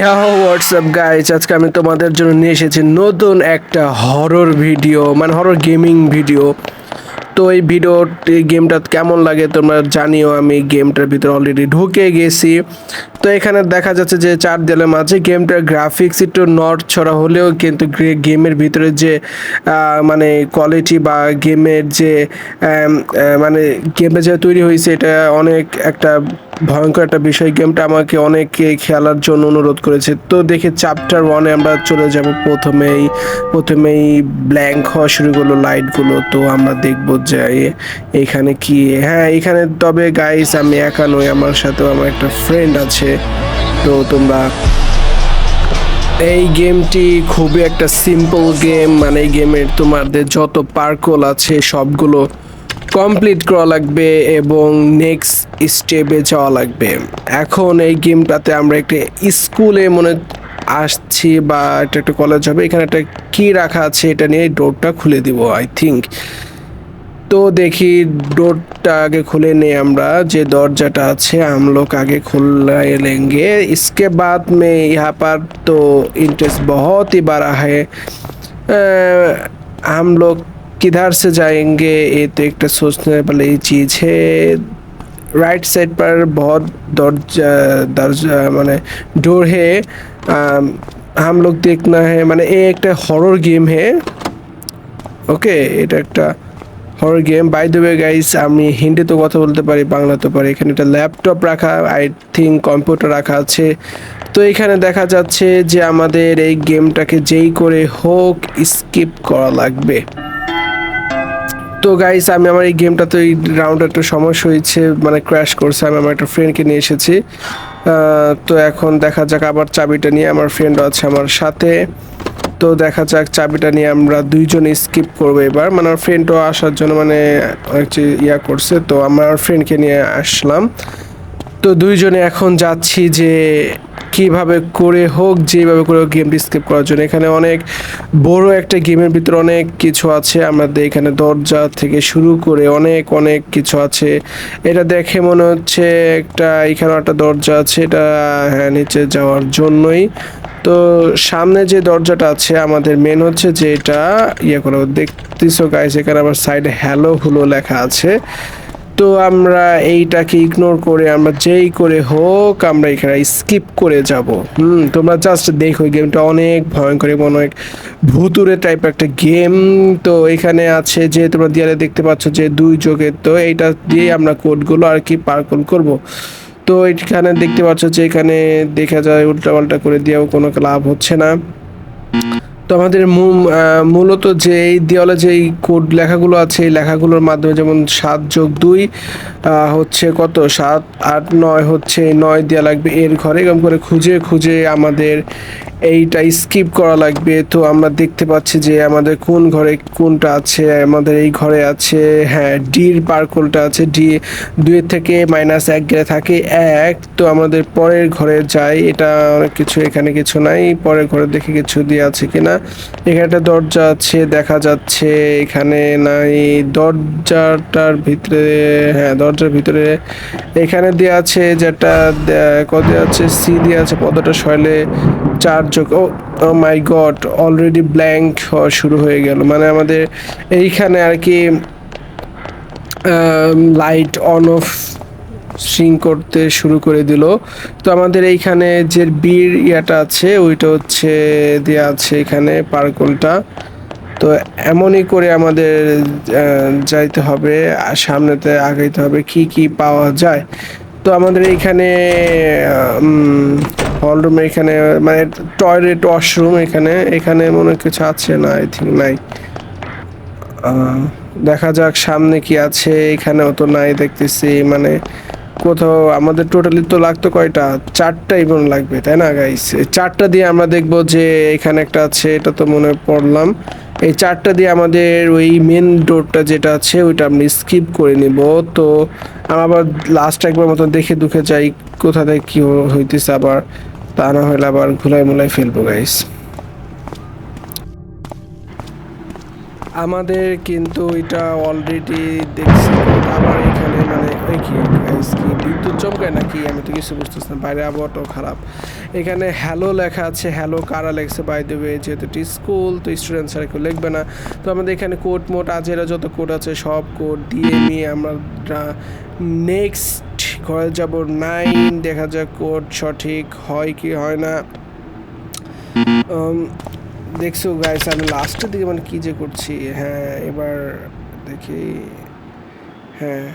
WhatsApp guys, আজকে আমি তোমাদের জন্য নিয়ে এসেছি নতুন একটা হরর ভিডিও, মানে হরর গেমিং ভিডিও। তো এই গেমটা কেমন লাগে তোমরা জানিও। আমি গেমটার ভিতরে অলরেডি ঢুকে গেছি। তো এখানে দেখা যাচ্ছে যে চার দেয়ালের মাঝে গেমটার গ্রাফিক্স একটু নট ছড়া হলেও কিন্তু গেমের ভিতরে যে মানে কোয়ালিটি বা গেমের যে মানে গেমটা যে তৈরি হয়েছে এটা অনেক একটা ভয়ঙ্কর একটা বিষয়। গেমটা আমাকে অনেকে খেলার জন্য অনুরোধ করেছে। তো দেখি চ্যাপ্টার 1-এ আমরা চলে যাব। প্রথমেই ব্ল্যাঙ্ক হওয়া শুরু করলো লাইটগুলো। তো আমরা দেখব যে এখানে কি। হ্যাঁ, এখানে তবে গাইস আমি একা নই, আমার সাথেও আমার একটা ফ্রেন্ড আছে। তো তোমরা এই গেমটি খুবই একটা সিম্পল গেম, মানে এই গেমের তোমাদের যত পার্কল আছে সবগুলো কমপ্লিট করা লাগবে এবং নেক্সট স্টেপে যাওয়া লাগবে। এখন এই গেমটাতে আমরা একটা স্কুলে মনে আসছি বা এটা একটা কলেজ হবে। এখানে একটা কি রাখা আছে, এটা নিয়ে ডোরটা খুলে দিব আই থিঙ্ক। तो देखी डोरটা आगे खुले नहीं আমরা যে দরজাটা আছে हम लोग आगे खुल लेंगे। इसके बाद में यहाँ पर तो इंटरेस्ट बहुत ही बड़ा है। हम लोग किधर से जाएंगे, ये तो एक सोचने वाली चीज़ है। राइट साइड पर बहुत दरजा दरजा माने डोर है। हम लोग देखना है, माने ये एक हॉरर गेम है। ओके, এটা একটা horror game. By the way guys, আমি হিন্দিতেও কথা বলতে পারি, বাংলাতেও পারি। এখানে একটা ল্যাপটপ রাখা, আই থিঙ্ক কম্পিউটার রাখা আছে। তো এখানে দেখা যাচ্ছে যে আমাদের এই গেমটাকে যেই করে হোক স্কিপ করা লাগবে। তো গাইস আমি আমার এই গেমটাতে এই রাউন্ডে একটা সমস্যা হয়েছে, মানে ক্র্যাশ করছে। আমি আমার একটা ফ্রেন্ডকে নিয়ে এসেছি। তো এখন দেখা যাক, আবার চাবিটা নিয়ে আমার ফ্রেন্ডও আছে আমার সাথে। তো দেখা যাক চাবিটা নিয়ে আমরা দুইজন স্কিপ করবো এবার। মানে আমার ফ্রেন্ডও আসার জন্য মানে ইয়া করছে, তো আমার ফ্রেন্ডকে নিয়ে আসলাম। তো দুইজনে এখন যাচ্ছি যে কিভাবে করে হোক, যেভাবে করে গেমটি স্কিপ করার জন্য। এখানে অনেক বড় একটা গেমের ভিতরে অনেক কিছু আছে আমাদের। এখানে দরজা থেকে শুরু করে অনেক অনেক কিছু আছে। এটা দেখে মনে হচ্ছে একটা, এখানে একটা দরজা আছে, এটা হ্যাঁ নিচে যাওয়ার জন্যই। তো সামনে যে দরজাটা আছে আমাদের মেন হচ্ছে যে এটা ইয়ে করো, দেখতেছো গাইস এখানে আবার সাইডে হ্যালো হুলো লেখা আছে। তো আমরা এইটাকে ইগনোর করে আমরা যেই করে হোক আমরা এখানে স্কিপ করে যাব। তোমরা জাস্ট দেখো, গেমটা অনেক ভয়ঙ্কর এবং অনেক ভুতুরে টাইপ একটা গেম। তো এখানে আছে যে তোমরা দেয়ালে দেখতে পাচ্ছ যে দুই যোগের, তো এইটা দিয়ে আমরা কোডগুলো আর কি পার্কল করব। তো এখানে দেখতে পাচ্ছ যে এখানে দেখা যায় উল্টাপাল্টা করে দিয়েও কোনো লাভ হচ্ছে না। তো আমাদের মূলত যে এই দেওয়ালে যে কোড লেখাগুলো আছে, এই লেখাগুলোর মাধ্যমে যেমন 7+2 হচ্ছে কত, 7, 8, 9 হচ্ছে 9 দেওয়া লাগবে এর ঘরে। এরকম করে খুঁজে খুঁজে আমাদের এইটা স্কিপ করা লাগবে। তো আমরা দেখতে পাচ্ছি যে আমাদের কোন ঘরে কোনটা আছে। আমাদের এই ঘরে আছে, হ্যাঁ ডির পার্কলটা আছে। ডি 2 থেকে -1 গেলে থাকে 1। তো আমাদের পরের ঘরে যাই, এটা অনেক কিছু, এখানে কিছু নাই। পরের ঘরে দেখে কিছু দিয়ে আছে কিনা। এখানে একটা দরজা আছে দেখা যাচ্ছে, এখানে নাই। দরজাটার ভিতরে, হ্যাঁ দরজার ভিতরে এখানে দেওয়া আছে যেটা কত আছে, সি দিয়ে আছে পদটা সয়লে 4 যোগ। ও মাই গড, অলরেডি ব্ল্যাঙ্ক হওয়া শুরু হয়ে গেল। মানে আমাদের এইখানে আর কি লাইট অন অফ সিং করতে শুরু করে দিল। তো আমাদের এইখানে যে বীর ইয়াটা আছে ওইটা হচ্ছে দেওয়া আছে এখানে পার্কলটা। তো এমনই করে আমাদের যাইতে হবে, সামনেতে আগাইতে হবে কি কি পাওয়া যায়। তো আমাদের এইখানে হলরুম, এখানে মানে টয়লেট ওয়াশরুম, এখানে মনে কিছু আছে না, আই থিঙ্ক নাই। দেখা যাক সামনে কি আছে। এখানেও তো নাই দেখতেছি, মানে কোথাও আমাদের টোটালি তো লাগতো কয়টা, 4টাই মনে লাগবে তাই না গাইস। 4টা দিয়ে আমরা দেখবো যে এখানে একটা আছে, এটা তো মনে পড়লাম। এই 4টা দিয়ে আমাদের ওই মেন ডোরটা যেটা আছে ওইটা আমি স্কিপ করে নিব। তো আমরা আবার লাস্ট একবার মতো দেখে দুখে যাই কোথা থেকে কি হইতেছে, আবার তা না হলে আবার ঘুলাই মুলাই ফেলবো গাইস। আমাদের কিন্তু এটা অলরেডি দেখছি। আবার এখানে মানে কি বিদ্যুৎ চমকায় নাকি, আমি তো কিছু বুঝতেছি না, বাইরে আবহাওয়াটাও খারাপ। এখানে হ্যালো লেখা আছে, হ্যালো কারা লেখছে বাই দ্য ওয়ে, যেহেতু এটি স্কুল তো স্টুডেন্ট ছাড়া কেউ লিখবে না। তো আমাদের এখানে কোড মোড আজেরা যত কোড আছে সব কোড দিয়ে নিয়ে আমরা নেক্সট ঘরে যাব 9, দেখা যাক কোড সঠিক হয় কি হয় না। দেখছো গাইস আমি লাস্টের দিকে মানে কী যে করছি। হ্যাঁ এবার দেখি, হ্যাঁ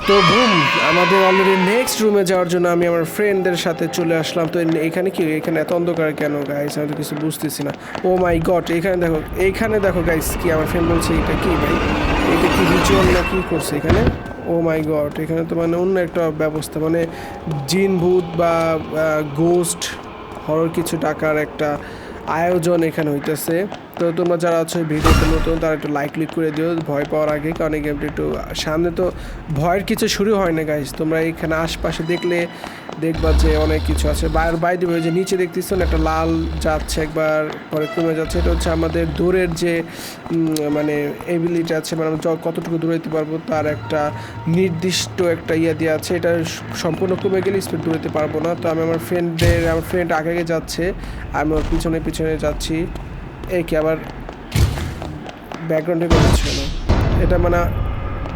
তো বুম, আমাদের অলরেডি নেক্সট রুমে যাওয়ার জন্য আমি আমার ফ্রেন্ডদের সাথে চলে আসলাম। তো এখানে কি, এখানে এত অন্ধকার কেন গাইস, আমি তো কিছু বুঝতেছি না। ও মাই গড, এইখানে দেখো গাইস, কি আমার ফ্রেন্ড বলছে এটা কি ভাই, এটা কি রিচুয়াল না কি করছে এখানে। ও মাই গড, এখানে তো মানে অন্য একটা ব্যবস্থা, মানে জিন ভূত বা গোস্ট হরর কিছু ডাকার একটা আয়োজন এখানে হইতেছে। তো তোমরা যারা আছো ভিডিওতে নতুন তারা একটু লাইক ক্লিক করে দিও ভয় পাওয়ার আগে, কারণ এই গেমটা একটু সামনে তো ভয়ের কিছু শুরু হয় না গাইস। তোমরা এখানে আশপাশে দেখলে দেখবা যে অনেক কিছু আছে। বাই দিবে যে নিচে দেখতেছ না একটা লাল যাচ্ছে একবার পরে কমে যাচ্ছে, এটা হচ্ছে আমাদের দূরের যে মানে এবিলিটি আছে, মানে আমরা কতটুকু দূরে যেতে পারবো তার একটা নির্দিষ্ট একটা ইয়ে দেওয়া আছে। এটা সম্পূর্ণ কমে গেলে স্পিড দৌড়াতে পারবো না। তো আমি আমার ফ্রেন্ড আগে আগে যাচ্ছে, আমি ওর পিছনে পিছনে যাচ্ছি। এই কি আবার ব্যাকগ্রাউন্ডে করছে না এটা, মানে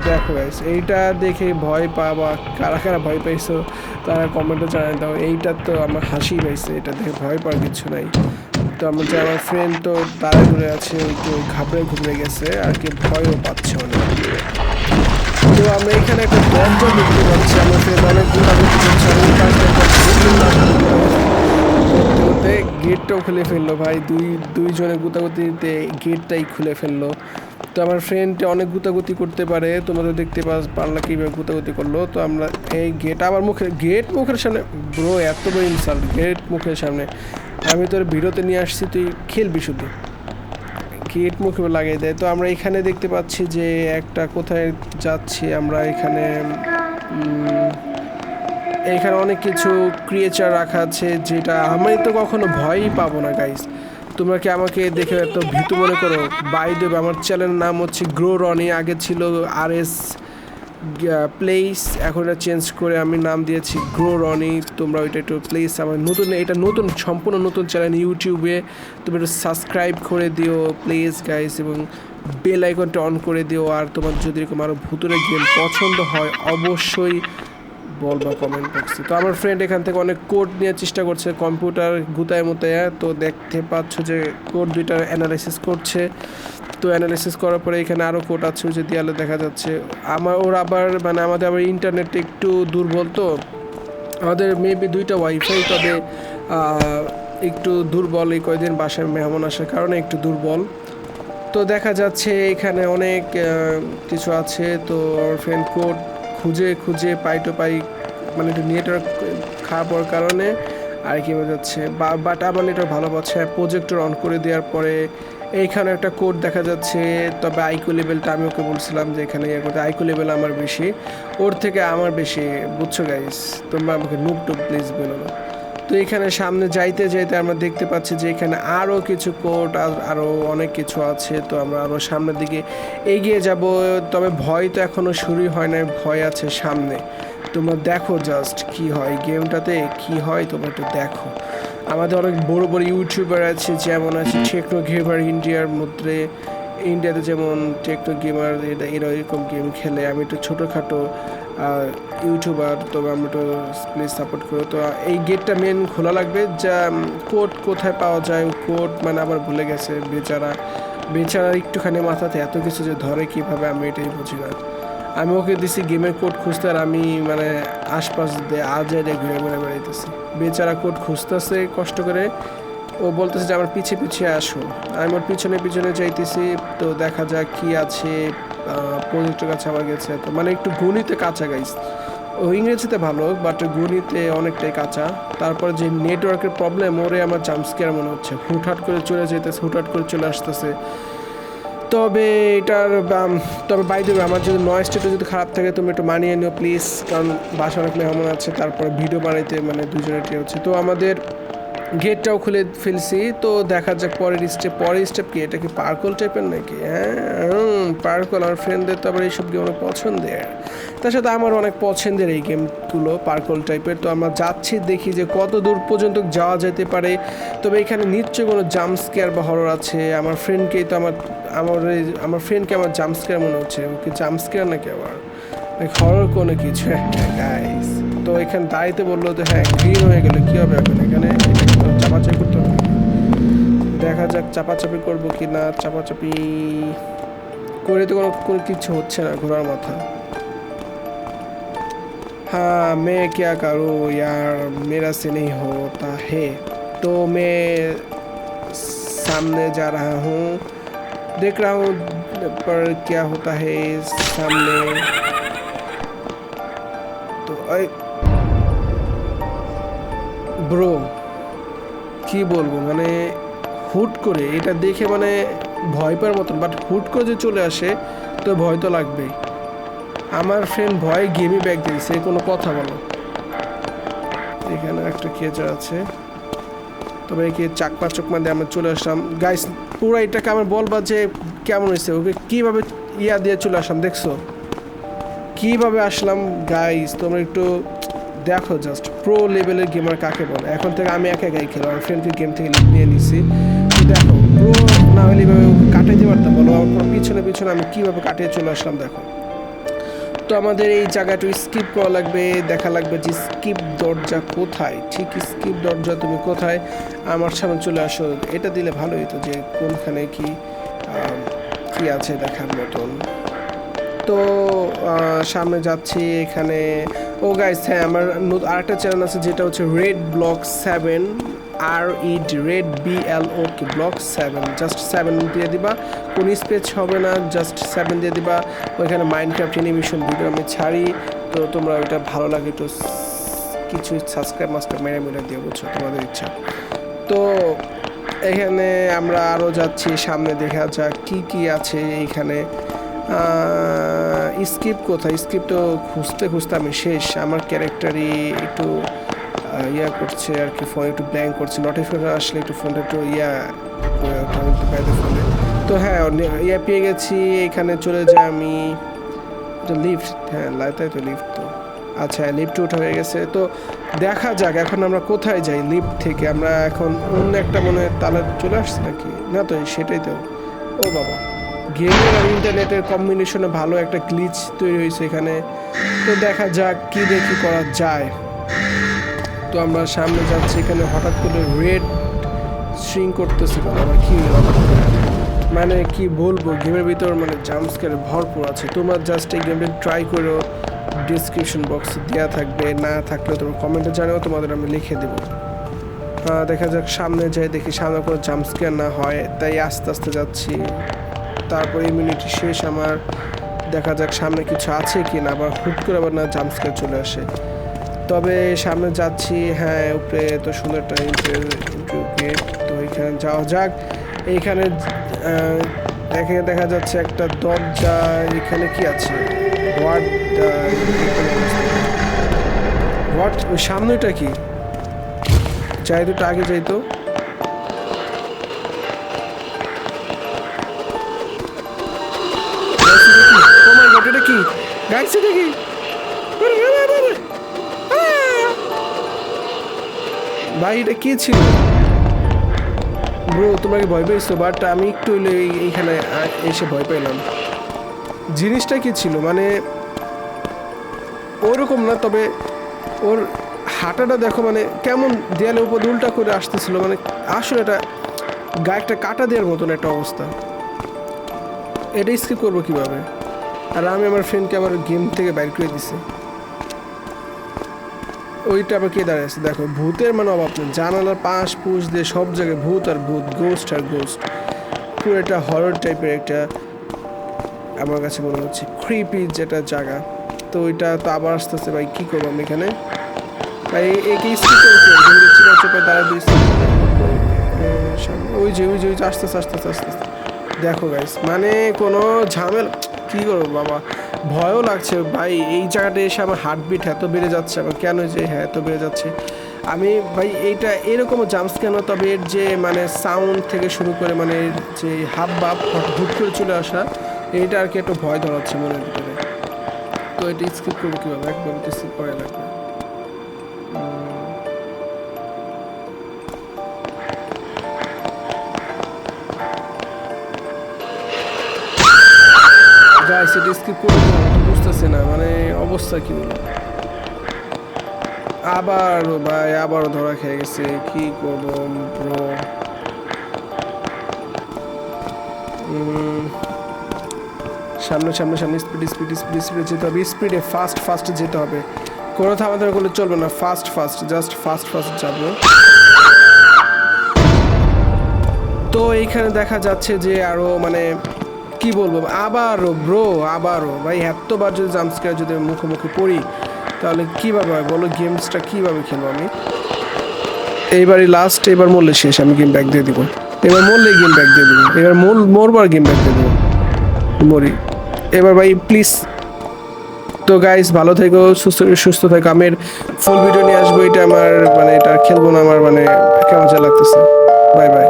দেখো গাইস এইটা দেখে ভয় পাওয়া, কারা কারা ভয় পাইছো তারা কমেন্টে জানাই দাও। এইটা তো আমার হাসি পাইছে, এটা দেখে ভয় পাওয়ার কিছু নাই। তো আমার ফ্রেন্ড তো তারা ঘুরে আছে, একটু ঘুরে গেছে আর কি, ভয়ও পাচ্ছে অনেক। তো আমরা এখানে একটা দরজা দেখতে পাচ্ছি, আমার ফ্রেন্ড অনেক ঘোরাঘুরি করতে গেটটাও খুলে ফেললো ভাই, দুইজনে গুতাগুতিতে গেটটাই খুলে ফেললো। তো আমার ফ্রেন্ড অনেক গুতাগুতি করতে পারে, তোমাদের দেখতে পারলা কীভাবে গুতাগুতি করলো। তো আমরা এই গেট আবার মুখের সামনে, ব্রো এত বড় ইনসাল্ট, গেট মুখের সামনে, আমি তোর ভিডিওতে নিয়ে আসছি তুই খেলবি শুধু, গেট মুখে লাগিয়ে দেয়। তো আমরা এখানে দেখতে পাচ্ছি যে একটা কোথায় যাচ্ছি আমরা, এখানে অনেক কিছু ক্রিয়েচার রাখা আছে, যেটা আমি তো কখনো ভয়ই পাবো না গাইস। তোমরা কি আমাকে দেখে এত ভীতু মনে করো? বাই দেবে, আমার চ্যানেলের নাম হচ্ছে গ্রো রনি, আগে ছিল RS প্লেস, এখন এটা চেঞ্জ করে আমি নাম দিয়েছি গ্রো রনি। তোমরা ওইটা একটু প্লিজ, আমার নতুন সম্পূর্ণ নতুন চ্যানেল ইউটিউবে, তুমি একটু সাবস্ক্রাইব করে দিও প্লিজ গাইস, এবং বেল আইকনটা অন করে দিও। আর তোমার যদি এরকম আরও ভুতুরে গেম পছন্দ হয় অবশ্যই বলবা কমেন্ট বক্সে। তো আমার ফ্রেন্ড এখান থেকে অনেক কোড নিয়ে চেষ্টা করছে, কম্পিউটার গুতায় মুতায়। তো দেখতে পাচ্ছ যে কোড দুইটা অ্যানালাইসিস করছে। তো অ্যানালাইসিস করার পরে এখানে আরও কোড আছে যে দেয়ালে দেখা যাচ্ছে। ওর আবার মানে আমাদের আবার ইন্টারনেট একটু দুর্বল, তো আমাদের মেবি 2টা ওয়াইফাই, তবে একটু দুর্বল, এই কয়েকদিন বাসায় মেহমান আসার কারণে একটু দুর্বল। তো দেখা যাচ্ছে এখানে অনেক কিছু আছে। তো ওর ফ্রেন্ড কোড খুঁজে পাই, মানে একটু নেটওয়ার্ক খারাপ হওয়ার কারণে আর কি বোঝাচ্ছে, বাট আমার নেটওয়ার্ক ভালো পাচ্ছে। প্রজেক্টর অন করে দেওয়ার পরে এইখানে একটা কোড দেখা যাচ্ছে, তবে আইকিউ লেভেলটা আমি ওকে বলছিলাম যে এখানে ইয়ে করতে, আইকিউ লেভেল আমার বেশি, ওর থেকে আমার বেশি, বুঝছো গাইস। তোমরা আমাকে নুব প্লিজ বলো না। তো এখানে সামনে যাইতে আমরা দেখতে পাচ্ছি যে এখানে আরও কিছু কোড, আরও অনেক কিছু আছে। তো আমরা আরও সামনের দিকে এগিয়ে যাব, তবে ভয় তো এখনও শুরুই হয় না, ভয় আছে সামনে। তোমরা দেখো জাস্ট কি হয় গেমটাতে, কি হয় তোমরা একটু দেখো। আমাদের অনেক বড় বড় ইউটিউবার আছে, যেমন আছে টেকনো গেমার ইন্ডিয়াতে যেমন টেকনো গেমার, এরা এরকম গেম খেলে। আমি একটু ছোটোখাটো ইউটিউবার, তবে আমরা একটু প্লিজ সাপোর্ট করো। তো এই গেটটা মেন খোলা লাগবে, যা কোড কোথায় পাওয়া যায়, কোড মানে আবার ভুলে গেছে বেচারা একটুখানি মাথাতে এত কিছু যে ধরে কীভাবে, আমি এটাই বুঝি না। আমি ওকে দিছি গেমের কোড খুঁজতে, আর আমি মানে আশপাশ দিয়ে ঘুরে বেড়াইতেছি। বেচারা কোড খুঁজতেছে কষ্ট করে, ও বলতেছে যে আমার পিছিয়ে আসো, আমি ওর পিছনে যাইতেছি। তো দেখা যাক কি আছে, প্রজেক্টের কাছে আবার গেছে। তো মানে একটু গণিতে কাঁচা গাইস, ও ইংরেজিতে ভালো বাট গণিতে অনেকটাই কাঁচা। তারপরে যে নেটওয়ার্কের প্রবলেম, ওরে আমার জাম্পস্কেয়ার মনে হচ্ছে, হুটহাট করে চলে যেতেছে, হুটহাট করে চলে আসতেছে। তবে বাই দ্য ওয়ে, আমার যদি নয়েজটা যদি খারাপ থাকে তুমি একটু মানিয়ে নিও প্লিজ, কারণ বাসা অনেক মেহমান আছে, তারপরে ভিডিও বানাইতে মানে দুজনেরই হচ্ছে। তো আমাদের গেটটাও খুলে ফেলছি। তো দেখা যাক পরের স্টেপ কি, এটা কি পার্কল টাইপের নাকি? হ্যাঁ, পার্কল। আমার ফ্রেন্ডদের তো আবার এইসব গেম অনেক পছন্দের, তার সাথে আমার অনেক পছন্দের এই গেমগুলো পার্কল টাইপের। তো আমরা যাচ্ছি, দেখি যে কত দূর পর্যন্ত যাওয়া যেতে পারে। তবে এখানে নিশ্চয়ই কোনো জাম্প স্কেয়ার বা হরর আছে। আমার ফ্রেন্ডকেই তো আমার ফ্রেন্ডকে আমার জাম্প স্কেয়ার মনে হচ্ছে। ওকে জাম্প স্কেয়ার নাকি আবার হরর কোনো কিছু একটা গাইস। তো এখানে দাঁড়িতে বললো যে হ্যাঁ গ্রিন হয়ে গেলে কী হবে এখন? এখানে চাপাচাপি করতে হবে, দেখা যাক চাপাচাপি করবো কি না। চাপাচাপি করে তো কোনো কিছু হচ্ছে না, ঘোরার মাথা। हाँ मैं क्या करूँ यार, मेरा से नहीं होता है। तो मैं सामने जा रहा हूँ, देख रहा हूँ पर क्या होता है सामने। तो ব্রো কি বলবো, মানে হুট করে এটা দেখে মানে ভয় পাওয়ার মতন, বাট হুট করে যে চলে আসে তো ভয় তো লাগবেই। আমার ফ্রেন্ড ভয়ে গেমই ব্যাগ দিয়েছে, কোনো কথা বলো। এখানে একটা কেচার আছে, তবে একে চাকমা চকমা দিয়ে আমরা চলে আসলাম গাইস। পুরো এটাকে আমার বলবা যে কেমন হয়েছে, ওকে কীভাবে ইয়া দিয়ে চলে আসলাম, দেখছো কীভাবে আসলাম গাইস? তোমরা একটু দেখো, জাস্ট প্রো লেভেলের গেমার কাকে বলে। এখন থেকে আমি একা একাই খেলো, আমার ফ্রেন্ডকে গেম থেকে নিয়ে নিছি। দেখো প্রো না হলে এইভাবে কাটাইতে পারতাম বলো? আমার পিছনে পিছনে আমি কীভাবে কাটিয়ে চলে আসলাম দেখো। তো আমাদের এই জায়গাটা স্কিপ করা লাগবে, দেখা লাগবে যে স্কিপ দরজা কোথায়। ঠিক স্কিপ দরজা তুমি কোথায়, আমার সামনে চলে আসো। এটা দিলে ভালো হতো যে কোনখানে কি কি আছে দেখার মতন। তো সামনে যাচ্ছি এখানে। ও গাইস হ্যাঁ, আমার আরেকটা চ্যানেল আছে যেটা হচ্ছে red block 7, red BLOK block 7, just 7 দিয়ে দিবা, কোন স্পেস হবে না, জাস্ট 7 দিয়ে দিবা। ওইখানে মাইনক্রাফট অ্যানিমেশন ভিডিও আমি ছাড়ি, তো তোমরা ওইটা ভালো লাগে তো কিছু সাবস্ক্রাইব মেরে দিয়ে বুঝছো, তোমাদের ইচ্ছা। তো এখানে আমরা আরও যাচ্ছি সামনে, দেখা যাক কি কি আছে এইখানে। স্কিপ কোথায়? স্কিপ তো খুঁজতে খুঁজতে আমি শেষ। আমার ক্যারেক্টারই একটু ইয়া করছে আর কি, ফোন একটু ব্ল্যাঙ্ক করছে। নোটিফিকেশন আসলে একটু ফোনটা একটু ফোনে। তো হ্যাঁ ইয়া পেয়ে গেছি। এখানে চলে যাই আমি, লিফট। হ্যাঁ তাই তো লিফট। তো আচ্ছা লিফট উঠা হয়ে গেছে। তো দেখা যাক এখন আমরা কোথায় যাই। লিফট থেকে আমরা এখন অন্য একটা মনে তালা চলে আসছে নাকি, না তো সেটাই তো। ও বাবা, গেমের আর ইন্টারনেটের কম্বিনেশনে ভালো একটা গ্লিচ তৈরি হয়েছে এখানে। তো দেখা যাক কি দেখি করা যায়। তো আমরা সামনে যাচ্ছি, এখানে হঠাৎ করে রেড স্ট্রিং করতেছে, আবার কি মানে কি বলবো, গেমের ভিতর মানে জাম্পস্কেয়ারে ভরপুর আছে। তোমরা জাস্ট এই গেমটা ট্রাই করো, ডিসক্রিপশন বক্সে দেওয়া থাকবে, না থাকলে তোমরা কমেন্টে জানাও, তোমাদের আমি লিখে দেবো। দেখা যাক সামনে যাই, দেখি সামনে কোনো জাম্পস্কেয়ার না হয়, তাই আস্তে আস্তে যাচ্ছি। তারপর ইমিউনিটি শেষ আমার, দেখা যাক সামনে কিছু আছে কি না, আবার হুট করে আবার না জাম্পস্কেয়ার চলে আসে। তবে সামনে যাচ্ছি, হ্যাঁ উপরে তো সুন্দর একটা ইন্টারভিউ গেট, তো এখানে যাওয়া যাক। এইখানে দেখা যাচ্ছে একটা দরজা, এখানে কি আছে? হোয়াট ওই সামনেটা কি? যাই দুটো আগে যাই তো। এটা কি গাইছে দেখি, ভাই এটা কি ছিল ব্রো? তোমরা কি ভয় পেয়েছো? বাট আমি একটু হইলে এইখানে এসে ভয় পেলাম। জিনিসটা কি ছিল মানে ওরকম না, তবে ওর হাঁটাটা দেখো, মানে কেমন দেয়ালের উপর উল্টা করে আসতেছিল, মানে আসলে এটা গায়েটা কাটা দেওয়ার মতন একটা অবস্থা। এটা স্কিপ করবো কীভাবে? আর আমি আমার ফ্রেন্ডকে আবার গেম থেকে বাইর করে দিছি। ওইটা আবার কে দাঁড়িয়ে আছে দেখো, ভূতের মানে অভাব নেই, জানালার পাশ পুশ দিয়ে সব জায়গায় ভূত আর ভূত, গোস্ট আর গোস্ট। পুরো একটা হরর টাইপের একটা আমার কাছে মনে হচ্ছে ক্রিপি যেটা জায়গা। তো ওইটা তো আবার আস্তে আস্তে ভাই কী করবো আমি এখানে? ভাই একে স্কিপ করে চোপে দাঁড়া দিয়েছি। ওই যে আস্তে আস্তে দেখো গাইস, মানে কোনো ঝামেলা কী করবো বাবা। ভয়ও লাগছে ভাই, এই জায়গাটা এসে আমার হার্টবিট এত বেড়ে যাচ্ছে, আমার কেন যে হ্যাঁ এত বেড়ে যাচ্ছে। আমি ভাই এইটা এরকমও জাম্পস কেন, তবে এর যে মানে সাউন্ড থেকে শুরু করে মানে এর যে হাব ভাব হুট করে চলে আসা, এইটা আর কি একটু ভয় ধরাচ্ছে মনের ভিতরে। তো এটা স্কিপ করবো কীভাবে, একভাবে তো স্কিপ করা লাগবে। গাইস এটা স্কিপ করবো বুঝতেছি না, মানে অবস্থা কি বলবো। আবারও ভাই আবারও ধরা খেয়ে গেছে, কি করবো ব্রো। সামনে সামনে সামনে স্পিড স্পিড স্পিড স্পিডে যেতে হবে, স্পিডে ফাস্ট ফাস্ট যেতে হবে, কোনো থামাতে করলে চলবে না, fast fast just fast fast যাবো। তো এইখানে দেখা যাচ্ছে যে আরও মানে কি বলবো, আবারও ব্রো আবারও ভাই এতবার যদি জাম্পস্কেয়ার যদি মুখোমুখি পড়ি তাহলে কীভাবে হয় বলো, গেমসটা কীভাবে খেলবো আমি। এইবারই লাস্ট, এবার মরলে শেষ, আমি গেম ব্যাক দিয়ে দিব, এবার মরলে গেম ব্যাক দিয়ে দিব, এবার মরবার গেম ব্যাক দিয়ে দেবো, মরি এবার ভাই প্লিজ। তো গাইস ভালো থেকো, সুস্থ থেকো, আমি ফুল ভিডিও নিয়ে আসবো, এটা আমার মানে এটা খেলবো না, আমার মানে কেমন যা লাগতেছে। Bye bye.